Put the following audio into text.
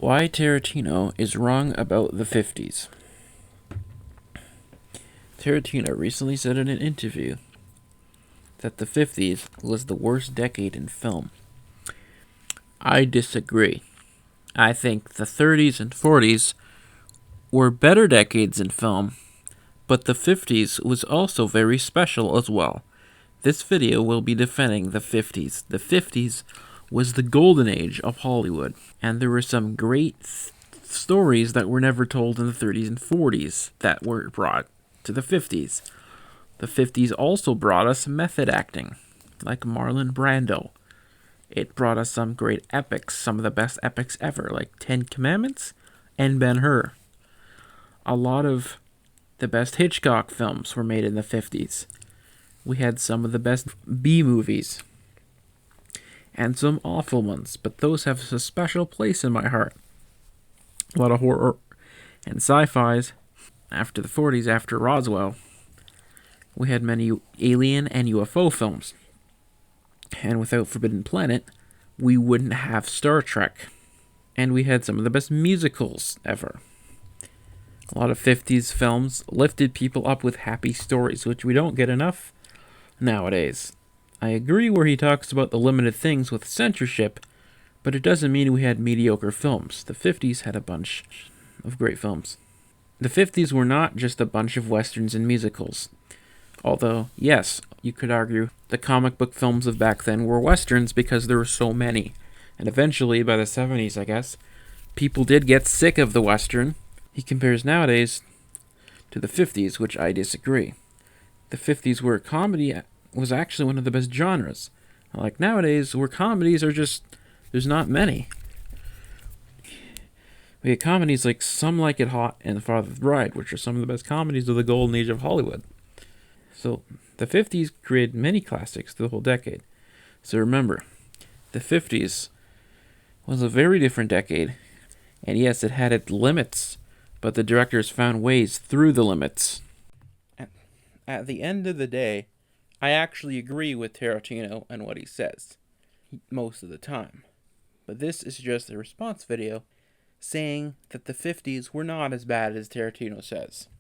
Why Tarantino is wrong about the 50s. Tarantino recently said in an interview that the 50s was the worst decade in film. I disagree. I think the 30s and 40s were better decades in film, but the 50s was also very special as well. This video will be defending the 50s. The 50s was the golden age of Hollywood, and there were some great stories that were never told in the 30s and 40s that were brought to the 50s. The 50s also brought us method acting, like Marlon Brando. It brought us some great epics, some of the best epics ever, like Ten Commandments and Ben-Hur. A lot of the best Hitchcock films were made in the 50s. We had some of the best B movies and some awful ones, but those have a special place in my heart. A lot of horror and sci-fis. After the 40s, after Roswell, we had many alien and UFO films. And without Forbidden Planet, we wouldn't have Star Trek. And we had some of the best musicals ever. A lot of 50s films lifted people up with happy stories, which we don't get enough nowadays. I agree where he talks about the limited things with censorship, but it doesn't mean we had mediocre films. The 50s had a bunch of great films. The 50s were not just a bunch of westerns and musicals. Although, yes, you could argue the comic book films of back then were westerns because there were so many. And eventually, by the 70s, I guess, people did get sick of the western. He compares nowadays to the 50s, which I disagree. The 50s where comedy was actually one of the best genres. Like nowadays, where comedies are just, there's not many. We had comedies like Some Like It Hot and The Father's Bride, which are some of the best comedies of the golden age of Hollywood. So the 50s created many classics through the whole decade. So remember, the 50s was a very different decade. And yes, it had its limits, but the directors found ways through the limits. At the end of the day, I actually agree with Tarantino and what he says, most of the time. But this is just a response video saying that the 50s were not as bad as Tarantino says.